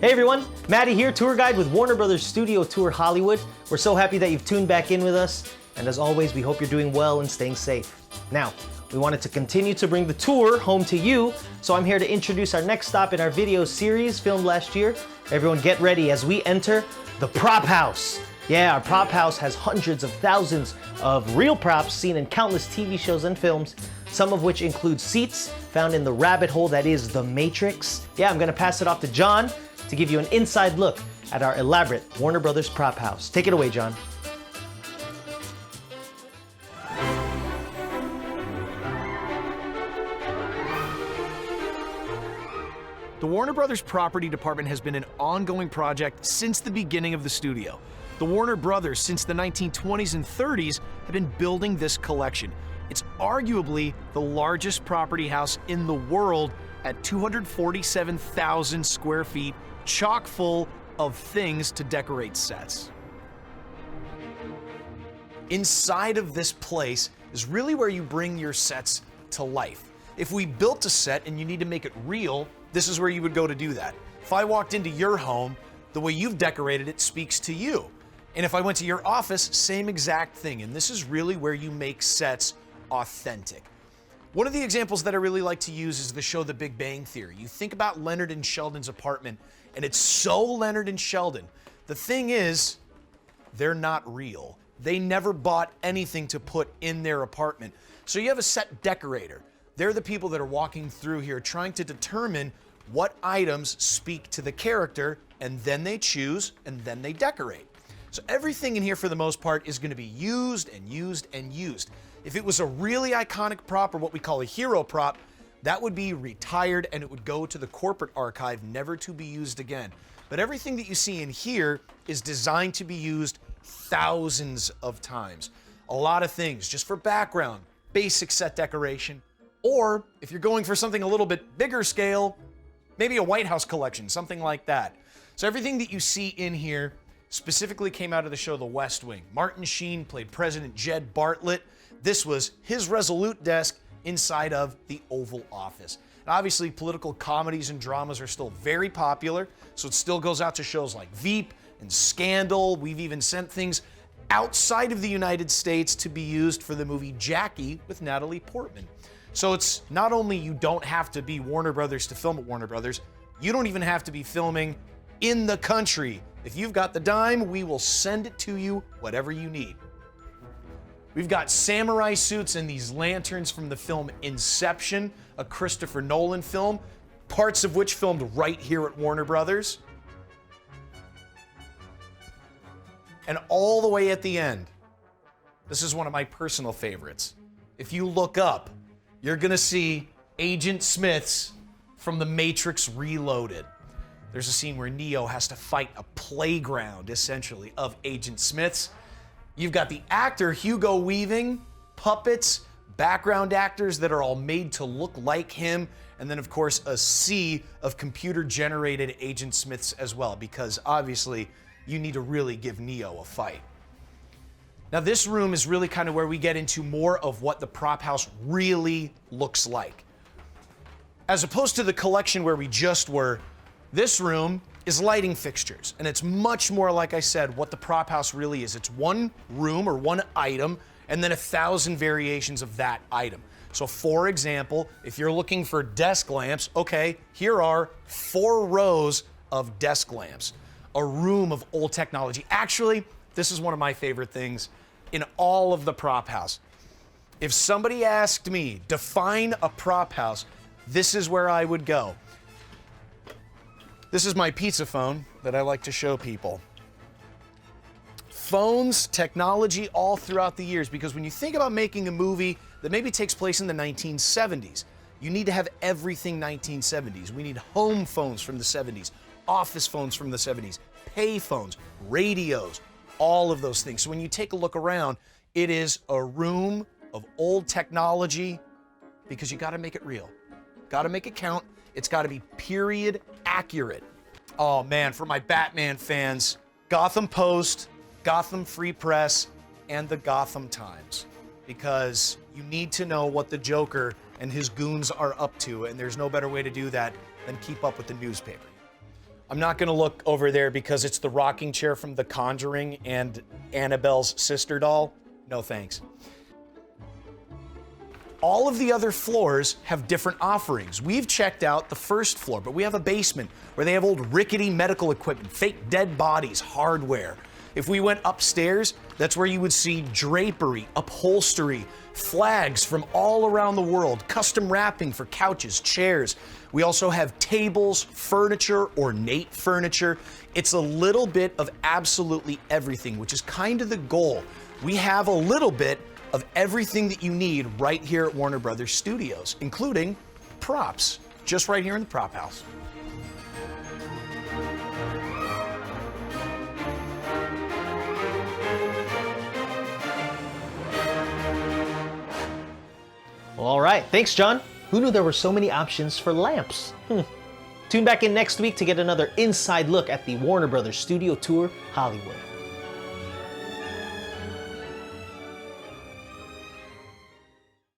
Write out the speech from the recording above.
Hey everyone, Maddie here, tour guide with Warner Brothers Studio Tour Hollywood. We're so happy that you've tuned back in with us, and as always, we hope you're doing well and staying safe. Now, we wanted to continue to bring the tour home to you, so I'm here to introduce our next stop in our video series filmed last year. Everyone get ready as we enter the Prop House. Yeah, our Prop House has hundreds of thousands of real props seen in countless TV shows and films, some of which include seats found in the rabbit hole that is The Matrix. Yeah, I'm gonna pass it off to John to give you an inside look at our elaborate Warner Brothers Prop House. Take it away, John. The Warner Brothers Property Department has been an ongoing project since the beginning of the studio. The Warner Brothers, since the 1920s and 30s, have been building this collection. It's arguably the largest property house in the world at 247,000 square feet, chock full of things to decorate sets. Inside of this place is really where you bring your sets to life. If we built a set and you need to make it real, this is where you would go to do that. If I walked into your home, the way you've decorated it speaks to you. And if I went to your office, same exact thing. And this is really where you make sets authentic. One of the examples that I really like to use is the show The Big Bang Theory. You think about Leonard and Sheldon's apartment, and it's so Leonard and Sheldon. The thing is, they're not real. They never bought anything to put in their apartment. So you have a set decorator. They're the people that are walking through here trying to determine what items speak to the character, and then they choose, and then they decorate. So everything in here, for the most part, is going to be used and used and used. If it was a really iconic prop, or what we call a hero prop, that would be retired and it would go to the corporate archive, never to be used again. But everything that you see in here is designed to be used thousands of times. A lot of things just for background, basic set decoration, or if you're going for something a little bit bigger scale, maybe a White House collection, something like that. So everything that you see in here specifically came out of the show The West Wing. Martin Sheen played President Jed Bartlett. This was his Resolute desk inside of the Oval Office. And obviously, political comedies and dramas are still very popular, so it still goes out to shows like Veep and Scandal. We've even sent things outside of the United States to be used for the movie Jackie with Natalie Portman. So it's not only you don't have to be Warner Brothers to film at Warner Brothers, you don't even have to be filming in the country. If you've got the dime, we will send it to you, whatever you need. We've got samurai suits and these lanterns from the film Inception, a Christopher Nolan film, parts of which filmed right here at Warner Brothers. And all the way at the end, this is one of my personal favorites. If you look up, you're gonna see Agent Smiths from The Matrix Reloaded. There's a scene where Neo has to fight a playground, essentially, of Agent Smiths. You've got the actor Hugo Weaving, puppets, background actors that are all made to look like him, and then, of course, a sea of computer-generated Agent Smiths as well, because obviously you need to really give Neo a fight. Now, this room is really kind of where we get into more of what the prop house really looks like. As opposed to the collection where we just were, this room is lighting fixtures, and it's much more, like I said, what the prop house really is. It's one room or one item, and then 1,000 variations of that item. So for example, if you're looking for desk lamps, okay, here are 4 rows of desk lamps, a room of old technology. Actually, this is one of my favorite things in all of the prop house. If somebody asked me, define a prop house, this is where I would go. This is my pizza phone that I like to show people. Phones, technology, all throughout the years, because when you think about making a movie that maybe takes place in the 1970s, you need to have everything 1970s. We need home phones from the 70s, office phones from the 70s, pay phones, radios, all of those things. So when you take a look around, it is a room of old technology, because you gotta make it real. Gotta make it count. It's gotta be period accurate. Oh man, for my Batman fans, Gotham Post, Gotham Free Press, and the Gotham Times. Because you need to know what the Joker and his goons are up to, and there's no better way to do that than keep up with the newspaper. I'm not gonna look over there because it's the rocking chair from The Conjuring and Annabelle's sister doll. No thanks. All of the other floors have different offerings. We've checked out the first floor, but we have a basement where they have old rickety medical equipment, fake dead bodies, hardware. If we went upstairs, that's where you would see drapery, upholstery, flags from all around the world, custom wrapping for couches, chairs. We also have tables, furniture, ornate furniture. It's a little bit of absolutely everything, which is kind of the goal. We have a little bit of everything that you need right here at Warner Brothers Studios, including props, just right here in the prop house. Well, all right, thanks, John. Who knew there were so many options for lamps? Tune back in next week to get another inside look at the Warner Brothers Studio Tour Hollywood.